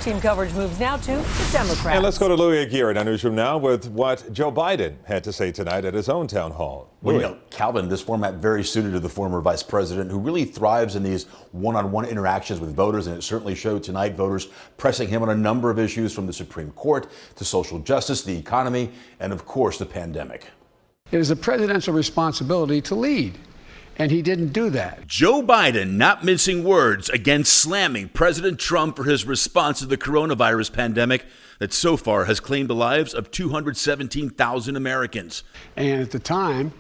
Team coverage moves now to the Democrats. And let's go to Louis Aguirre in our newsroom now with what Joe Biden had to say tonight at his own town hall. Well, you know, Calvin, this format very suited to the former vice president who really thrives in these one-on-one interactions with voters, and it certainly showed tonight. Voters pressing him on a number of issues, from the Supreme Court to social justice, the economy, and of course the pandemic. It is a presidential responsibility to lead, and he didn't do that. Joe Biden not mincing words against slamming President Trump for his response to the coronavirus pandemic that so far has claimed the lives of 217,000 Americans. And at the time,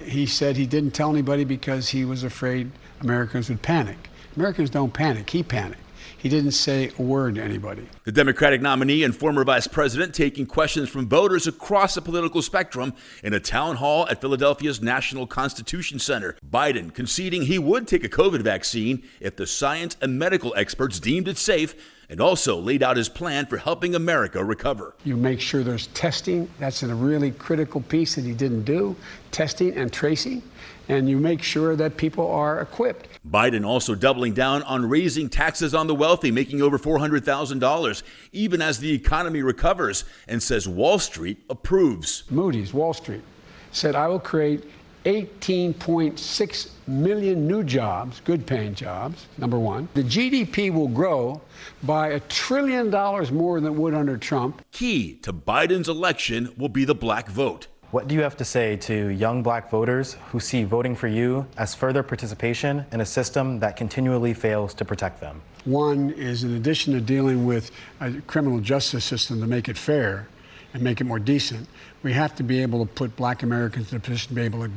he said he didn't tell anybody because he was afraid Americans would panic. Americans don't panic. He panicked. He didn't say a word to anybody. The Democratic nominee and former vice president taking questions from voters across the political spectrum in a town hall at Philadelphia's National Constitution Center. Biden conceding he would take a COVID vaccine if the science and medical experts deemed it safe, and also laid out his plan for helping America recover. You make sure there's testing. That's a really critical piece that he didn't do, testing and tracing. And you make sure that people are equipped. Biden also doubling down on raising taxes on the wealthy, making over $400,000, even as the economy recovers, and says Wall Street approves. Moody's, Wall Street, said I will create 18.6 million new jobs, good-paying jobs, number one. The GDP will grow by $1 trillion more than it would under Trump. Key to Biden's election will be the black vote. What do you have to say to young black voters who see voting for you as further participation in a system that continually fails to protect them? One is, in addition to dealing with a criminal justice system to make it fair and make it more decent, we have to be able to put black Americans in a position to be able to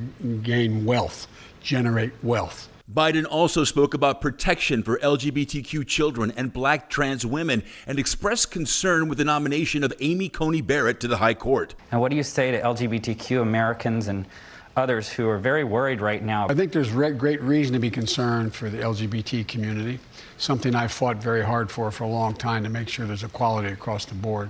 gain wealth, generate wealth. Biden also spoke about protection for LGBTQ children and black trans women and expressed concern with the nomination of Amy Coney Barrett to the High Court. And what do you say to LGBTQ Americans and others who are very worried right now? I think there's great reason to be concerned for the LGBT community, something I fought very hard for a long time, to make sure there's equality across the board.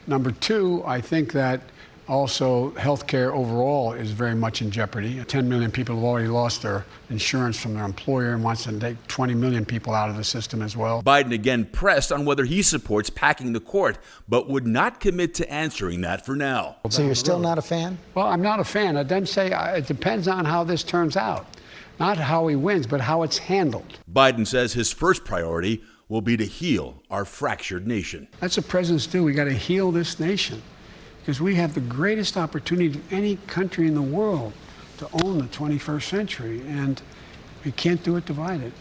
Number two, I think that also healthcare overall is very much in jeopardy. 10 million people have already lost their insurance from their employer and wants to take 20 million people out of the system as well. Biden again pressed on whether he supports packing the court, but would not commit to answering that for now. So you're still not a fan? Well, I'm not a fan. I then say it depends on how this turns out. Not how he wins, but how it's handled. Biden says his first priority will be to heal our fractured nation. That's what presidents do. We got to heal this nation, because we have the greatest opportunity of any country in the world to own the 21st century, and we can't do it divided.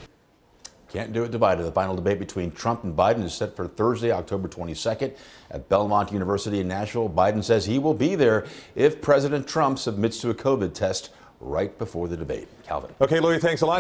Can't do it divided. The final debate between Trump and Biden is set for Thursday, October 22nd at Belmont University in Nashville. Biden says he will be there if President Trump submits to a COVID test right before the debate. Calvin. Okay, Louis, thanks a lot.